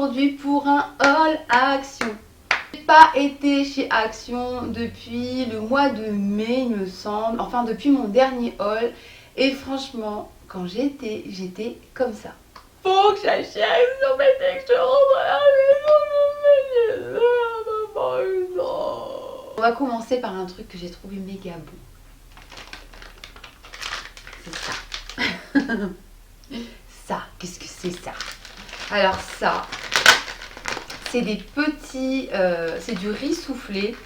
aujourd'hui pour un haul Action. J'ai pas été chez Action depuis le mois de mai, il me semble, enfin depuis mon dernier haul. Et franchement, quand j'étais comme ça. Faut que j'achète sur mes textures à la maison. On va commencer par un truc que j'ai trouvé méga beau. C'est ça. Ça, qu'est-ce que c'est ça? Alors ça, c'est des petits, c'est du riz soufflé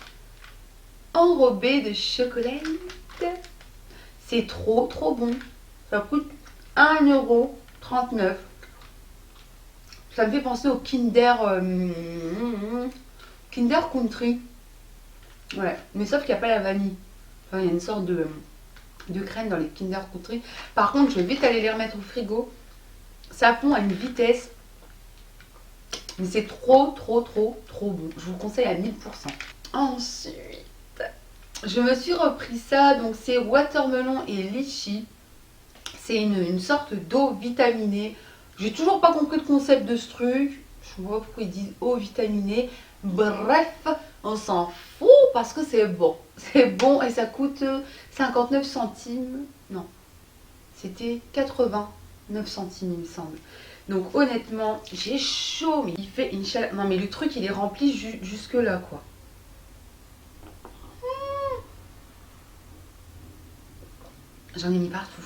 enrobé de chocolat. C'est trop bon. Ça coûte 1,39 €. Ça me fait penser au Kinder Country. Ouais, mais sauf qu'il n'y a pas la vanille. Enfin, il y a une sorte de crème dans les Kinder Country. Par contre, je vais vite aller les remettre au frigo. Ça fond à une vitesse. Mais c'est trop bon. Je vous conseille à 1000%. Ensuite, je me suis repris ça. Donc c'est watermelon et litchi. C'est une sorte d'eau vitaminée. J'ai toujours pas compris le concept de ce truc. Je vois pourquoi ils disent eau vitaminée. Bref, on s'en fout parce que c'est bon. C'est bon et ça coûte 59 centimes. Non, c'était 89 centimes il me semble. Donc honnêtement, j'ai chaud. Mais il fait une chaleur. Non mais le truc il est rempli jusque là quoi. J'en ai mis partout.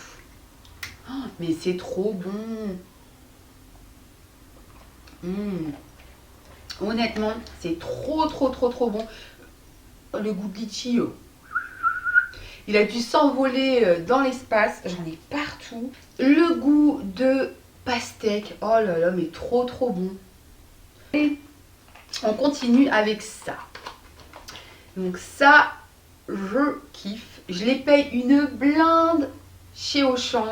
Oh, mais c'est trop bon. Honnêtement, c'est trop bon. Le goût de litchi, il a dû s'envoler dans l'espace. J'en ai partout. Le goût de pastèque. Oh là là, mais trop bon. Et on continue avec ça. Donc ça, je kiffe. Je les paye une blinde chez Auchan.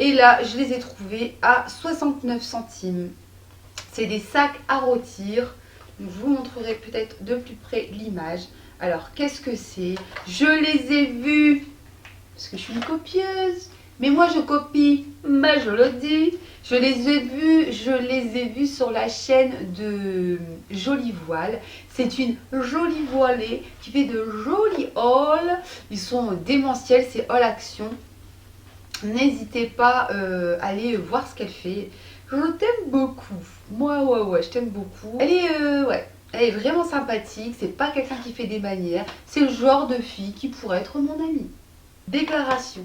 Et là, je les ai trouvés à 69 centimes. C'est des sacs à rôtir. Je vous montrerai peut-être de plus près l'image. Alors, qu'est-ce que c'est? Je les ai vus, parce que je suis une copieuse. Mais moi, je copie, mais je le dis. Je les ai vus sur la chaîne de Jolie Voile. C'est une jolie voilée qui fait de jolis hauls. Ils sont démentiels, c'est Haul Action. N'hésitez pas à aller voir ce qu'elle fait. Je t'aime beaucoup. Moi, ouais, je t'aime beaucoup. Elle est vraiment sympathique. C'est pas quelqu'un qui fait des manières. C'est le genre de fille qui pourrait être mon amie. Déclaration.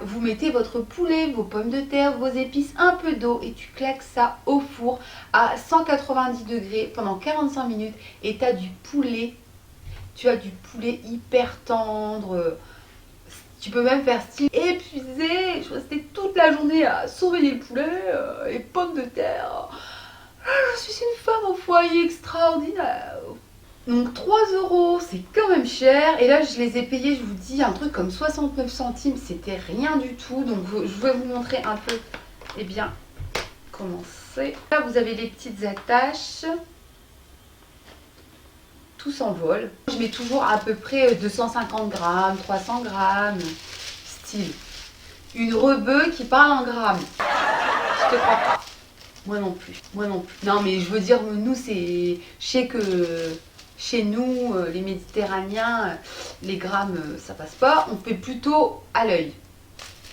Vous mettez votre poulet, vos pommes de terre, vos épices, un peu d'eau et tu claques ça au four à 190 degrés pendant 45 minutes et tu as du poulet. Tu as du poulet hyper tendre. Tu peux même faire style épuisé. Je restais toute la journée à surveiller le poulet, les pommes de terre. Je suis une femme au foyer extraordinaire. Donc 3 €, c'est quand même cher. Et là, je les ai payés, je vous dis, un truc comme 69 centimes. C'était rien du tout. Donc je vais vous montrer un peu, eh bien, comment c'est. Là, vous avez les petites attaches. Tout s'envole. Je mets toujours à peu près 250 grammes, 300 grammes, style. Une rebeu qui parle en grammes. Je te crois pas. Moi non plus. Non mais je veux dire, nous c'est... Je sais que chez nous, les Méditerranéens, les grammes, ça passe pas. On fait plutôt à l'œil.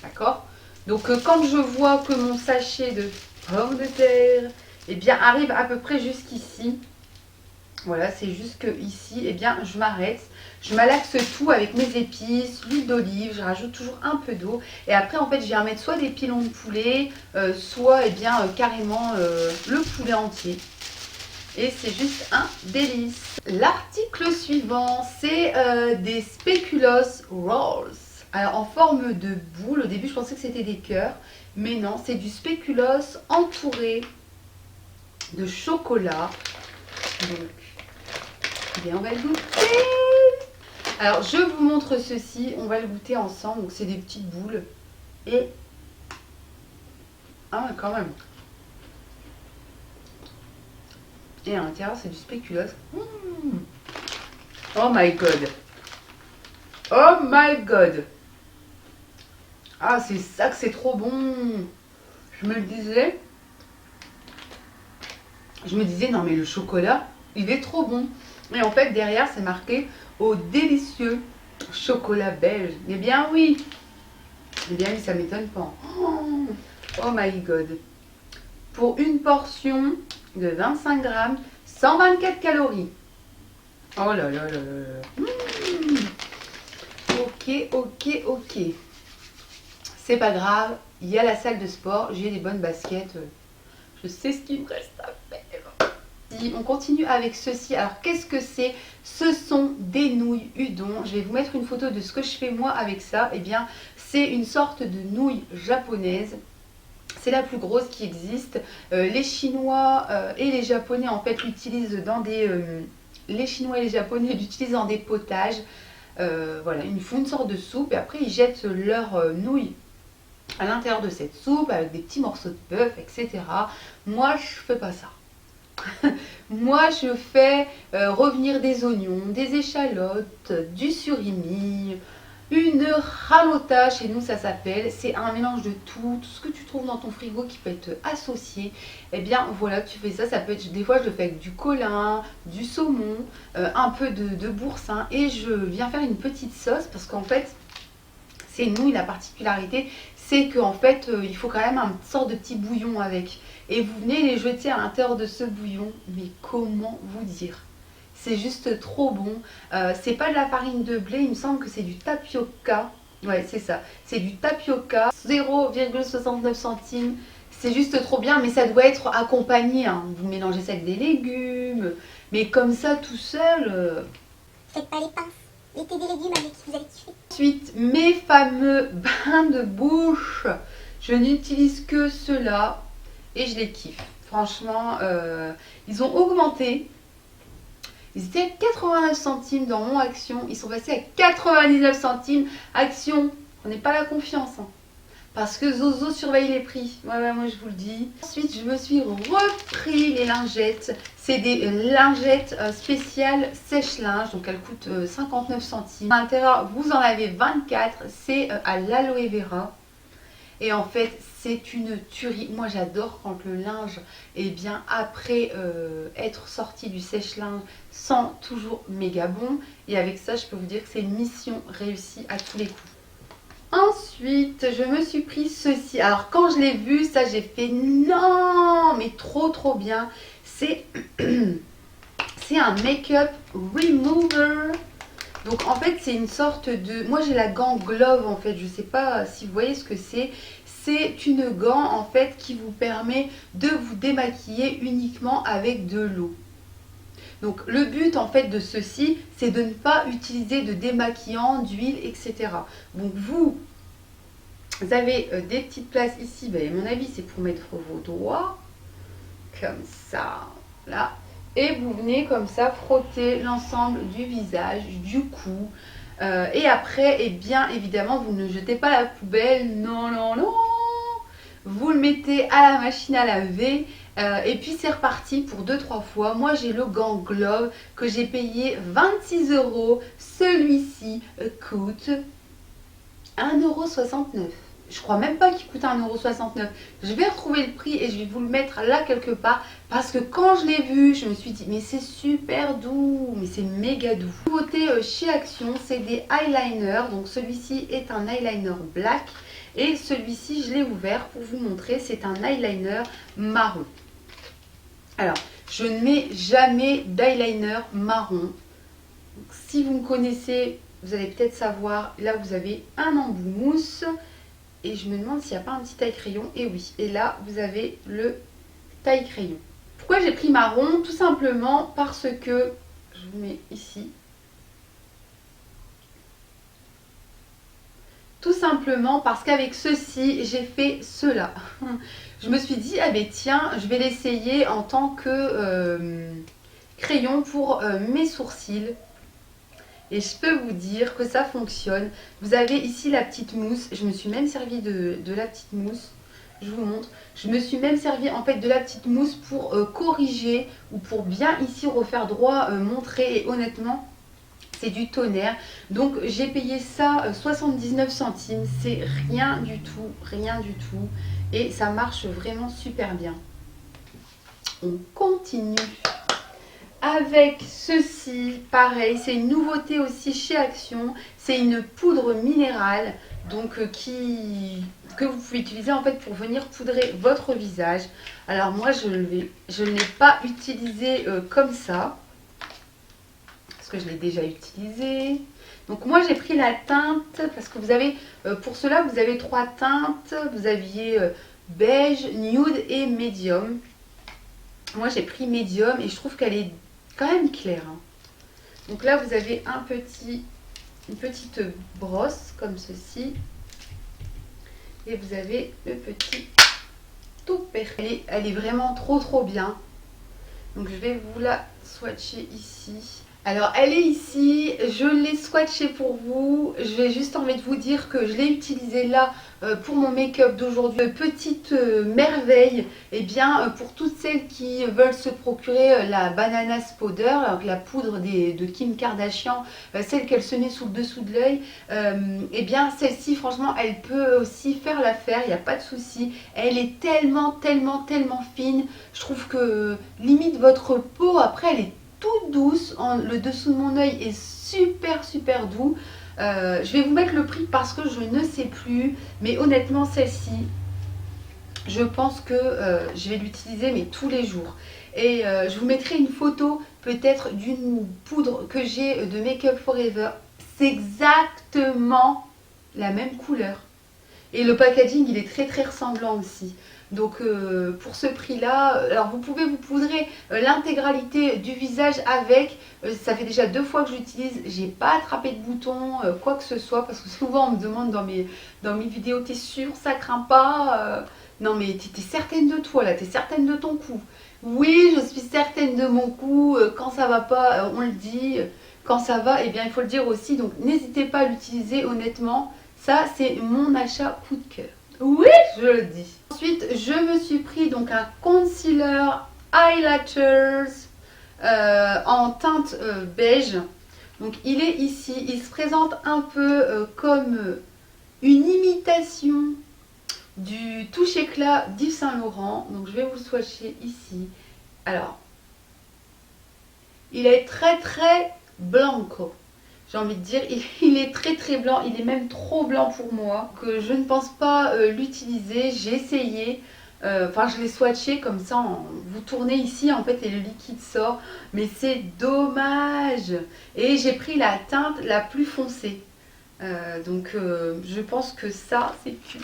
D'accord? Donc quand je vois que mon sachet de pommes de terre, eh bien, arrive à peu près jusqu'ici. Voilà, c'est juste que ici, eh bien, je m'arrête. Je malaxe tout avec mes épices, l'huile d'olive, je rajoute toujours un peu d'eau. Et après, en fait, je viens mettre soit des pilons de poulet, soit, eh bien, carrément le poulet entier. Et c'est juste un délice. L'article suivant, c'est des spéculoos rolls. Alors, en forme de boule. Au début, je pensais que c'était des cœurs. Mais non, c'est du spéculoos entouré de chocolat. Donc, eh bien, on va le goûter. Alors, je vous montre ceci. On va le goûter ensemble. Donc, c'est des petites boules. Et... ah, quand même. Et à l'intérieur, c'est du spéculoos. Oh my god. Oh my god. Ah, c'est ça que c'est trop bon. Je me le disais. Je me disais, non mais le chocolat, il est trop bon. Et en fait, derrière, c'est marqué au délicieux chocolat belge. Eh bien oui, ça m'étonne pas. Oh my god. Pour une portion de 25 grammes, 124 calories. Oh là là là là là. Ok. C'est pas grave, il y a la salle de sport, j'ai des bonnes baskets. Je sais ce qu'il me reste à faire. Si on continue avec ceci, alors qu'est-ce que c'est? Ce sont des nouilles udon. Je vais vous mettre une photo de ce que je fais moi avec ça. Eh bien, c'est une sorte de nouille japonaise. C'est la plus grosse qui existe. Les Chinois et les Japonais en fait l'utilisent dans des... les Chinois et les Japonais l'utilisent dans des potages. Voilà, ils font une sorte de soupe et après ils jettent leurs nouilles à l'intérieur de cette soupe avec des petits morceaux de bœuf, etc. Moi, je fais pas ça. Moi, je fais revenir des oignons, des échalotes, du surimi, une ralota, chez nous ça s'appelle. C'est un mélange de tout ce que tu trouves dans ton frigo qui peut être associé. Et bien voilà, tu fais ça, ça peut être, des fois je le fais avec du colin, du saumon, un peu de boursin et je viens faire une petite sauce parce qu'en fait, ces nouilles, la particularité, c'est qu'en fait, il faut quand même un sort de petit bouillon avec. Et vous venez les jeter à l'intérieur de ce bouillon. Mais comment vous dire? C'est juste trop bon. C'est pas de la farine de blé, il me semble que c'est du tapioca. Ouais, c'est ça. C'est du tapioca, 0,69 centimes. C'est juste trop bien, mais ça doit être accompagné. Hein. Vous mélangez ça avec des légumes. Mais comme ça, tout seul... Faites pas les pinces. Mettez des légumes avec, vous allez kiffer. Ensuite, mes fameux bains de bouche. Je n'utilise que ceux-là et je les kiffe. Franchement, ils ont augmenté. Ils étaient à 89 centimes dans mon Action. Ils sont passés à 99 centimes. Action, on n'est pas la confiance. Hein. Parce que Zozo surveille les prix. Ouais, moi je vous le dis. Ensuite, je me suis repris les lingettes. C'est des lingettes spéciales sèche-linge. Donc elles coûtent 59 centimes. À l'intérieur, vous en avez 24. C'est à l'aloe vera. Et en fait, c'est une tuerie. Moi, j'adore quand le linge, eh bien, après être sorti du sèche-linge, sent toujours méga bon. Et avec ça, je peux vous dire que c'est une mission réussie à tous les coups. Ensuite, je me suis pris ceci. Alors, quand je l'ai vu, ça, j'ai fait non, mais trop bien. C'est un make-up remover. Donc, en fait, c'est une sorte de... Moi, j'ai la gant glove, en fait. Je ne sais pas si vous voyez ce que c'est. C'est une gant, en fait, qui vous permet de vous démaquiller uniquement avec de l'eau. Donc le but en fait de ceci, c'est de ne pas utiliser de démaquillant, d'huile, etc. Donc vous avez des petites places ici, ben, à mon avis c'est pour mettre vos doigts, comme ça, là. Et vous venez comme ça frotter l'ensemble du visage, du cou. Et après, et bien évidemment, vous ne jetez pas à la poubelle, non. Vous le mettez à la machine à laver. Et puis c'est reparti pour 2-3 fois. Moi j'ai le gant glove que j'ai payé 26 €. Celui-ci coûte 1,69 €. Je crois même pas qu'il coûte 1,69 €. Je vais retrouver le prix et je vais vous le mettre là quelque part. Parce que quand je l'ai vu, je me suis dit mais c'est super doux. Mais c'est méga doux. Nouveauté chez Action, c'est des eyeliners. Donc celui-ci est un eyeliner black. Et celui-ci je l'ai ouvert pour vous montrer. C'est un eyeliner marron. Alors, je ne mets jamais d'eyeliner marron. Donc, si vous me connaissez, vous allez peut-être savoir, là vous avez un embout mousse. Et je me demande s'il n'y a pas un petit taille-crayon. Et oui, et là vous avez le taille-crayon. Pourquoi j'ai pris marron? Tout simplement parce que, je vous mets ici. Tout simplement parce qu'avec ceci, j'ai fait cela. Je me suis dit, ah ben tiens, je vais l'essayer en tant que crayon pour mes sourcils. Et je peux vous dire que ça fonctionne. Vous avez ici la petite mousse. Je me suis même servi de la petite mousse. Je vous montre. Je me suis même servi en fait de la petite mousse pour corriger ou pour bien ici refaire droit, montrer. Et honnêtement, c'est du tonnerre. Donc j'ai payé ça 79 centimes. C'est rien du tout. Et ça marche vraiment super bien. on continue avec ceci. Pareil, c'est une nouveauté aussi chez Action. C'est une poudre minérale donc que vous pouvez utiliser en fait pour venir poudrer votre visage. Alors moi je ne l'ai pas utilisé comme ça parce que je l'ai déjà utilisé. Donc moi j'ai pris la teinte parce que vous avez pour cela vous avez 3 teintes. Vous aviez beige, nude et médium. Moi j'ai pris médium et je trouve qu'elle est quand même claire. Hein. Donc là vous avez une petite brosse comme ceci. Et vous avez le petit toupet. Elle est vraiment trop bien. Donc je vais vous la swatcher ici. Alors elle est ici, je l'ai swatchée pour vous. Je vais juste envie de vous dire que je l'ai utilisée là pour mon make-up d'aujourd'hui. Petite merveille, et bien pour toutes celles qui veulent se procurer la Bananas Powder, la poudre de Kim Kardashian, celle qu'elle se met sous le dessous de l'œil, et bien celle-ci franchement elle peut aussi faire l'affaire, il n'y a pas de souci. Elle est tellement fine, je trouve que limite votre peau après elle est toute douce, le dessous de mon œil est super doux. Je vais vous mettre le prix parce que je ne sais plus, mais honnêtement celle-ci je pense que je vais l'utiliser mais tous les jours. Et je vous mettrai une photo peut-être d'une poudre que j'ai de Make Up Forever. C'est exactement la même couleur et le packaging il est très ressemblant aussi. Donc pour ce prix là, alors vous pouvez vous poudrer l'intégralité du visage avec. Ça fait déjà 2 fois que j'utilise, j'ai pas attrapé de boutons, quoi que ce soit, parce que souvent on me demande dans mes vidéos, t'es sûre, ça craint pas non mais t'es certaine de toi là, t'es certaine de ton coup. Oui, je suis certaine de mon coup, quand ça va pas, on le dit, quand ça va, eh bien il faut le dire aussi, donc n'hésitez pas à l'utiliser honnêtement, ça c'est mon achat coup de cœur. Oui, je le dis. Ensuite, je me suis pris donc un concealer eyelashes en teinte beige. Donc il est ici, il se présente un peu comme une imitation du touche éclat d'Yves Saint Laurent. Donc je vais vous le swatcher ici. Alors, il est très blanco. J'ai envie de dire, il est très blanc, il est même trop blanc pour moi, que je ne pense pas l'utiliser. J'ai essayé, enfin je l'ai swatché comme ça, vous tournez ici en fait et le liquide sort, mais c'est dommage. Et j'ai pris la teinte la plus foncée, donc je pense que ça c'est cuit.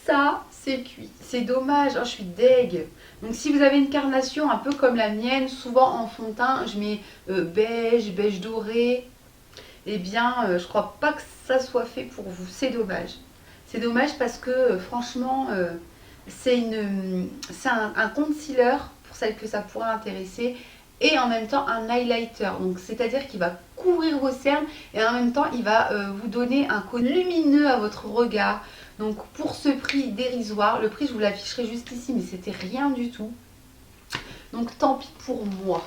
Ça c'est cuit, c'est dommage, oh, je suis deg. Donc si vous avez une carnation un peu comme la mienne, souvent en fond de teint, je mets beige doré. Eh bien, je crois pas que ça soit fait pour vous. C'est dommage. C'est dommage parce que franchement, c'est un concealer pour celles que ça pourrait intéresser et en même temps un highlighter. Donc, c'est-à-dire qu'il va couvrir vos cernes et en même temps, il va vous donner un côté lumineux à votre regard. Donc, pour ce prix dérisoire, le prix, je vous l'afficherai juste ici, mais c'était rien du tout. Donc, tant pis pour moi.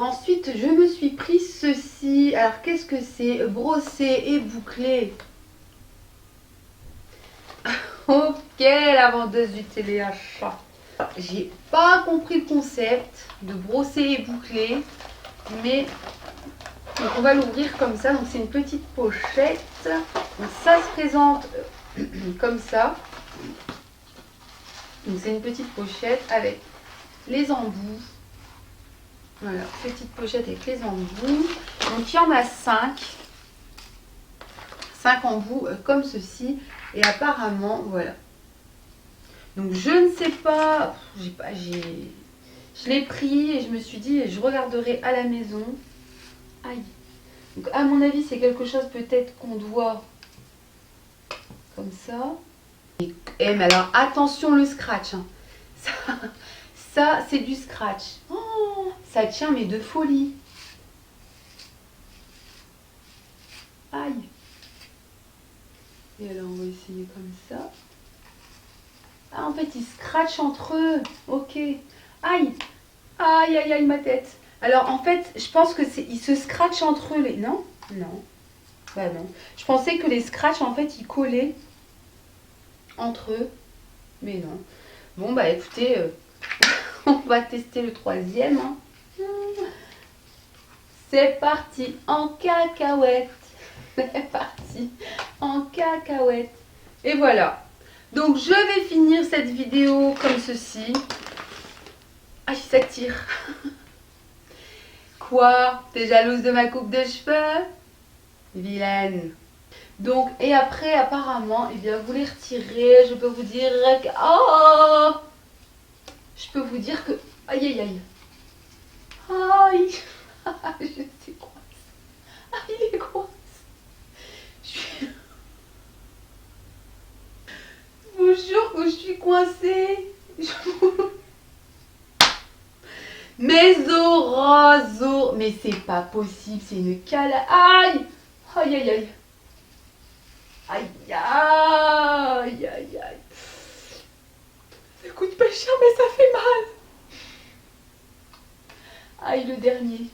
Ensuite, je me suis pris ceci. Alors, qu'est-ce que c'est? Brossé et bouclé. Ok, la vendeuse du téléachat. J'ai pas compris le concept de brosser et boucler. Mais donc on va l'ouvrir comme ça. Donc, c'est une petite pochette. Donc, ça se présente comme ça. Donc, c'est une petite pochette avec les embouts. Voilà, petite pochette avec les embouts. Donc il y en a 5. 5 embouts comme ceci. Et apparemment, voilà. Donc je ne sais pas. Je l'ai pris et je me suis dit, je regarderai à la maison. Aïe. Donc à mon avis, c'est quelque chose peut-être qu'on doit comme ça. Et mais alors attention le scratch. Hein. Ça c'est du scratch. Oh, ça tient mais de folie. Aïe. Et alors on va essayer comme ça. Ah en fait ils scratchent entre eux. Ok. Aïe. Aïe ma tête. Alors en fait je pense que ils se scratchent entre eux les. Non. Bah non. Je pensais que les scratchs en fait ils collaient entre eux. Mais non. Bon bah écoutez. On va tester le troisième. Hein. C'est parti en cacahuète. C'est parti en cacahuète. Et voilà. Donc je vais finir cette vidéo comme ceci. Ah, ça tire. Quoi? T'es jalouse de ma coupe de cheveux? Vilaine. Donc, et après, apparemment, eh bien, vous les retirez. Je peux vous dire que... Oh! Je peux vous dire que... Aïe, aïe, aïe. Aïe. Je sais quoi. Ah, il est grosse. Je vous jure que je suis coincée. Mes os. Mais c'est pas possible, c'est une cale. Aïe. Aïe, aïe, aïe. Aïe, aïe, aïe, aïe. Ça coûte pas cher, mais ça fait mal. Aïe, le dernier.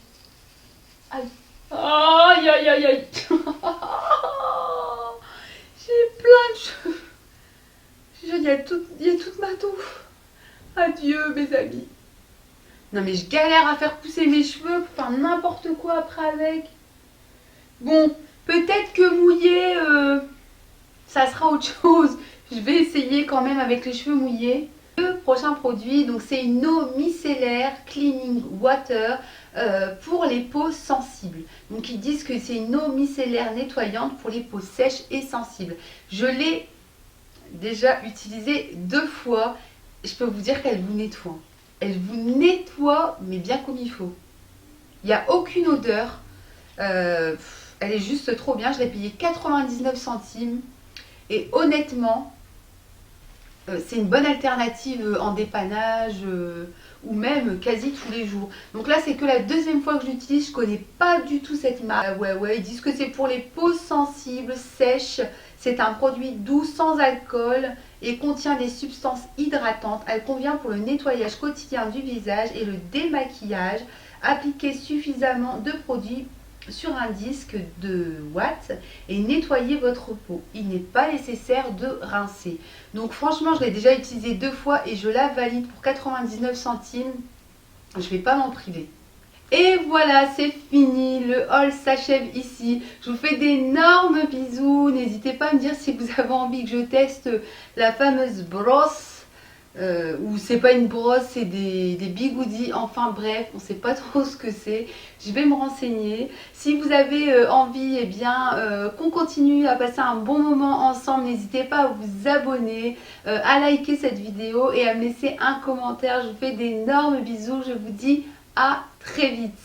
Aïe. Aïe, aïe, aïe, aïe. J'ai plein de cheveux. Il y a toute ma touffe. Adieu, mes amis. Non, mais je galère à faire pousser mes cheveux pour faire n'importe quoi après avec. Bon, peut-être que mouillé, ça sera autre chose. Je vais essayer quand même avec les cheveux mouillés. Le prochain produit, donc c'est une eau micellaire cleaning water pour les peaux sensibles. Donc ils disent que c'est une eau micellaire nettoyante pour les peaux sèches et sensibles. Je l'ai déjà utilisée 2 fois. Je peux vous dire qu'elle vous nettoie. Elle vous nettoie, mais bien comme il faut. Il n'y a aucune odeur. Elle est juste trop bien. Je l'ai payée 99 centimes. Et honnêtement, c'est une bonne alternative en dépannage ou même quasi tous les jours. Donc là, c'est que la 2e fois que je l'utilise. Je connais pas du tout cette marque. Ouais, ils disent que c'est pour les peaux sensibles, sèches. C'est un produit doux, sans alcool et contient des substances hydratantes. Elle convient pour le nettoyage quotidien du visage et le démaquillage. Appliquez suffisamment de produits sur un disque de watts et nettoyez votre peau. Il n'est pas nécessaire de rincer. Donc franchement, je l'ai déjà utilisé 2 fois et je la valide pour 99 centimes. Je ne vais pas m'en priver. Et voilà, c'est fini, le haul s'achève ici. Je vous fais d'énormes bisous. N'hésitez pas à me dire si vous avez envie que je teste la fameuse brosse. Ou c'est pas une brosse, c'est des bigoudis. Enfin bref, on sait pas trop ce que c'est. Je vais me renseigner. Si vous avez envie, eh bien, qu'on continue à passer un bon moment ensemble, n'hésitez pas à vous abonner, à liker cette vidéo et à me laisser un commentaire. Je vous fais d'énormes bisous. Je vous dis à très vite.